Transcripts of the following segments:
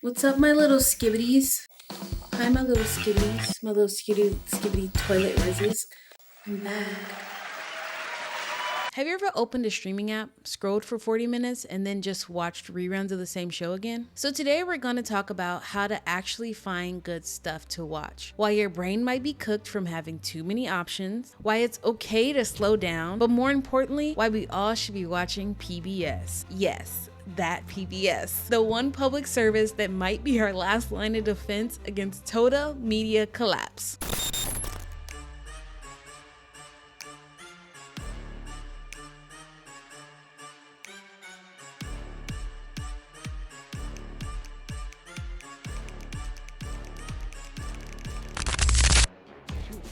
What's up, my little skibbities? Hi, my little skibbities. My little skibbity toilet rizzes. I'm back. Have you ever opened a streaming app, scrolled for 40 minutes, and then just watched reruns of the same show again? So today we're going to talk about how to actually find good stuff to watch. Why your brain might be cooked from having too many options, why it's okay to slow down, but more importantly, why we all should be watching PBS. Yes, that PBS, the one public service that might be our last line of defense against total media collapse.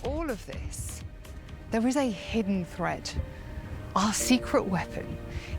All of this, there is a hidden thread. Our secret weapon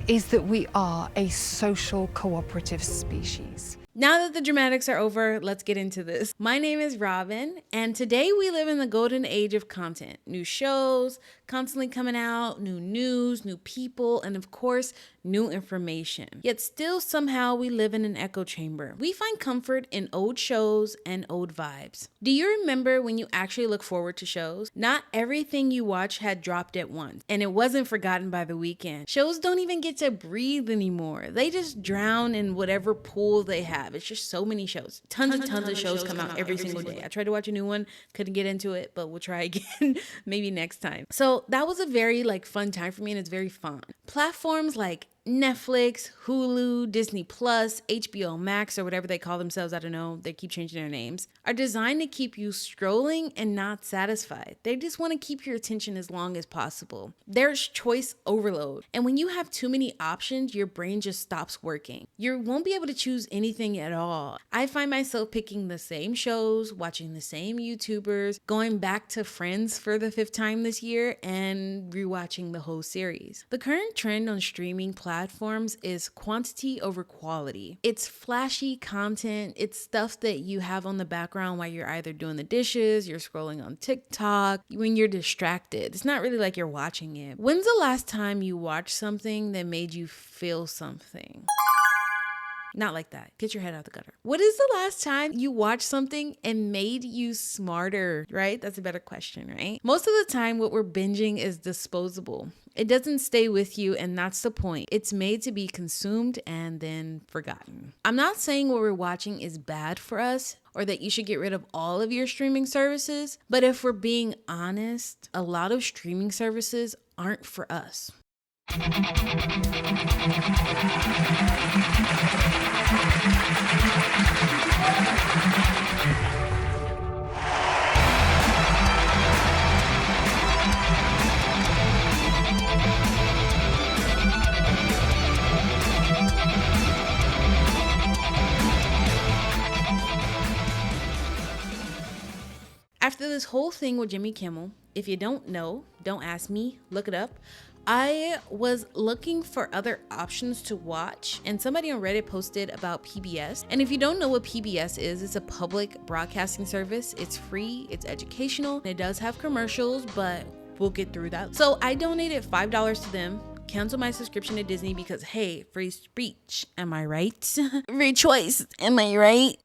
is that we are a social cooperative species. Now that the dramatics are over, let's get into this. My name is Robin, and today we live in the golden age of content. New shows constantly coming out, new news, new people, and of course, new information. Yet still somehow we live in an echo chamber. We find comfort in old shows and old vibes. Do you remember when you actually look forward to shows? Not everything you watch had dropped at once, and it wasn't forgotten by the weekend. Shows don't even get to breathe anymore. They just drown in whatever pool they have. It's just so many shows. Tons of shows come out every single day. I tried to watch a new one, couldn't get into it, but we'll try again maybe next time. So that was a very fun time for me, and it's very fun. Platforms like Netflix, Hulu, Disney Plus, HBO Max, or whatever they call themselves, I don't know, they keep changing their names, are designed to keep you scrolling and not satisfied. They just want to keep your attention as long as possible. There's choice overload. And when you have too many options, your brain just stops working. You won't be able to choose anything at all. I find myself picking the same shows, watching the same YouTubers, going back to Friends for the 5th time this year, and rewatching the whole series. The current trend on streaming platforms is quantity over quality. It's flashy content. It's stuff that you have on the background while you're either doing the dishes, you're scrolling on TikTok, when you're distracted. It's not really like you're watching it. When's the last time you watched something that made you feel something? Not like that. Get your head out the gutter. What is the last time you watched something and made you smarter, right? That's a better question, right? Most of the time, what we're binging is disposable. It doesn't stay with you, and that's the point. It's made to be consumed and then forgotten. I'm not saying what we're watching is bad for us or that you should get rid of all of your streaming services, but if we're being honest, a lot of streaming services aren't for us. After this whole thing with Jimmy Kimmel, if you don't know, don't ask me, look it up. I was looking for other options to watch, and somebody on Reddit posted about PBS. And if you don't know what PBS is, it's a public broadcasting service. It's free, it's educational, and it does have commercials, but we'll get through that. So I donated $5 to them. Cancel my subscription to Disney because, hey, free speech, am I right? Free choice, am I right?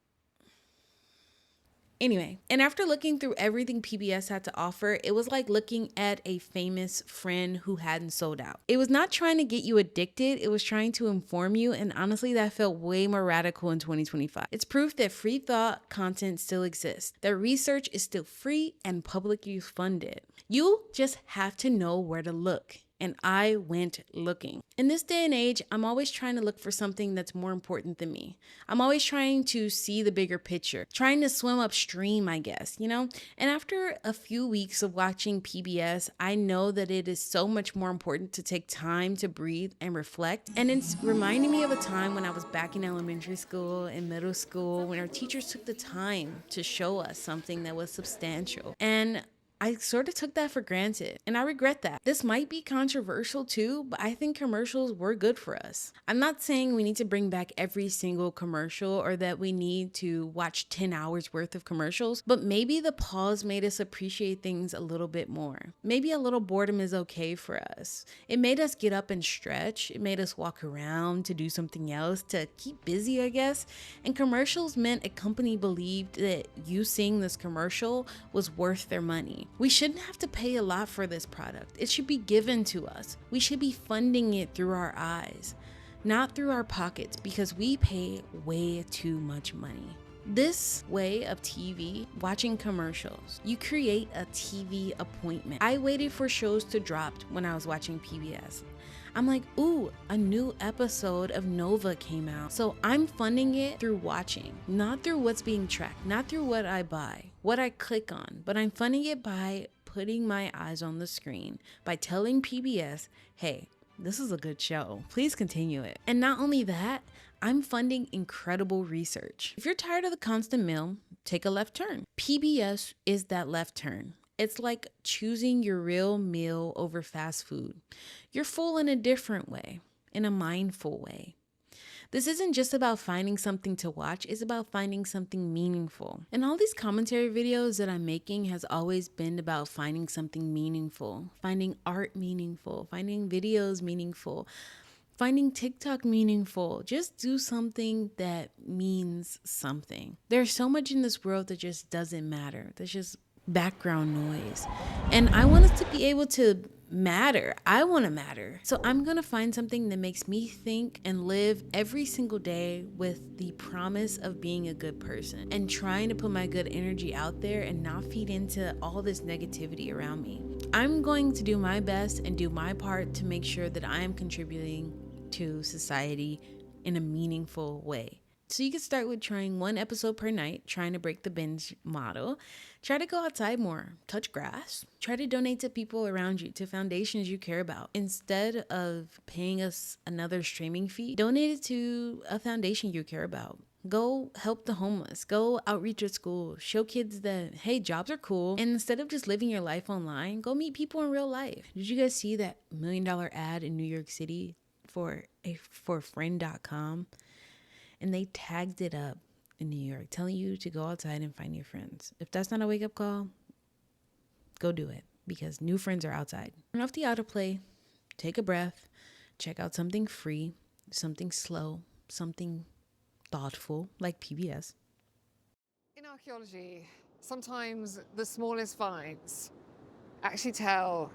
Anyway, and after looking through everything PBS had to offer, it was like looking at a famous friend who hadn't sold out. It was not trying to get you addicted, it was trying to inform you, and honestly, that felt way more radical in 2025. It's proof that free thought content still exists, that research is still free and publicly funded. You just have to know where to look. And I went looking. In this day and age, I'm always trying to look for something that's more important than me. I'm always trying to see the bigger picture, trying to swim upstream, I guess, you know? And after a few weeks of watching PBS, I know that it is so much more important to take time to breathe and reflect. And it's reminding me of a time when I was back in elementary school and middle school, when our teachers took the time to show us something that was substantial. And I sort of took that for granted, and I regret that. This might be controversial too, but I think commercials were good for us. I'm not saying we need to bring back every single commercial or that we need to watch 10 hours worth of commercials, but maybe the pause made us appreciate things a little bit more. Maybe a little boredom is okay for us. It made us get up and stretch. It made us walk around to do something else, to keep busy, I guess. And commercials meant a company believed that you seeing this commercial was worth their money. We shouldn't have to pay a lot for this product. It should be given to us. We should be funding it through our eyes, not through our pockets, because we pay way too much money. This way of TV, watching commercials, you create a TV appointment. I waited for shows to drop when I was watching PBS. I'm like, ooh, a new episode of Nova came out. So I'm funding it through watching, not through what's being tracked, not through what I buy, what I click on, but I'm funding it by putting my eyes on the screen, by telling PBS, hey, this is a good show. Please continue it. And not only that, I'm funding incredible research. If you're tired of the constant meal, take a left turn. PBS is that left turn. It's like choosing your real meal over fast food. You're full in a different way, in a mindful way. This isn't just about finding something to watch, it's about finding something meaningful. And all these commentary videos that I'm making has always been about finding something meaningful, finding art meaningful, finding videos meaningful, finding TikTok meaningful. Just do something that means something. There's so much in this world that just doesn't matter. There's just background noise. And I want us to be able to matter. I want to matter. So I'm going to find something that makes me think and live every single day with the promise of being a good person and trying to put my good energy out there and not feed into all this negativity around me. I'm going to do my best and do my part to make sure that I am contributing to society in a meaningful way. So you can start with trying one episode per night, trying to break the binge model. Try to go outside more, touch grass. Try to donate to people around you, to foundations you care about. Instead of paying us another streaming fee, donate it to a foundation you care about. Go help the homeless. Go outreach at school. Show kids that, hey, jobs are cool. And instead of just living your life online, go meet people in real life. Did you guys see that $1 million ad in New York City for friend.com? And they tagged it up in New York, telling you to go outside and find your friends. If that's not a wake-up call, go do it, because new friends are outside. Turn off the autoplay, take a breath, check out something free, something slow, something thoughtful, like PBS. In archaeology, sometimes the smallest finds actually tell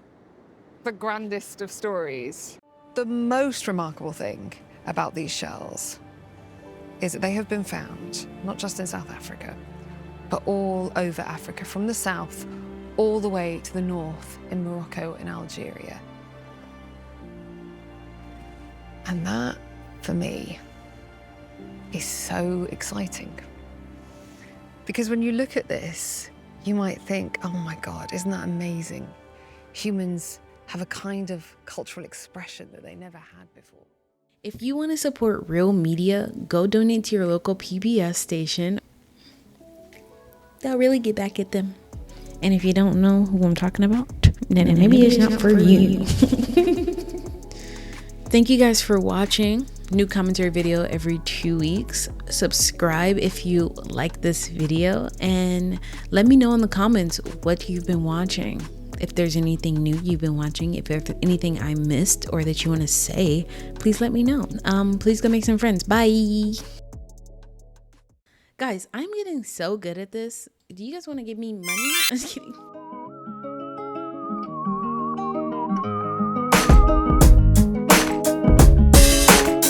the grandest of stories. The most remarkable thing about these shells is that they have been found, not just in South Africa, but all over Africa, from the south all the way to the north in Morocco and Algeria. And that, for me, is so exciting. Because when you look at this, you might think, oh my God, isn't that amazing? Humans have a kind of cultural expression that they never had before. If you want to support real media, go donate to your local PBS station. They'll really get back at them. And if you don't know who I'm talking about, then maybe it's not for you. Thank you guys for watching. New commentary video every 2 weeks. Subscribe if you like this video, and let me know in the comments what you've been watching. If there's anything new you've been watching, if there's anything I missed or that you want to say, please let me know. Please go make some friends. Bye. Guys, I'm getting so good at this. Do you guys want to give me money? I'm just kidding.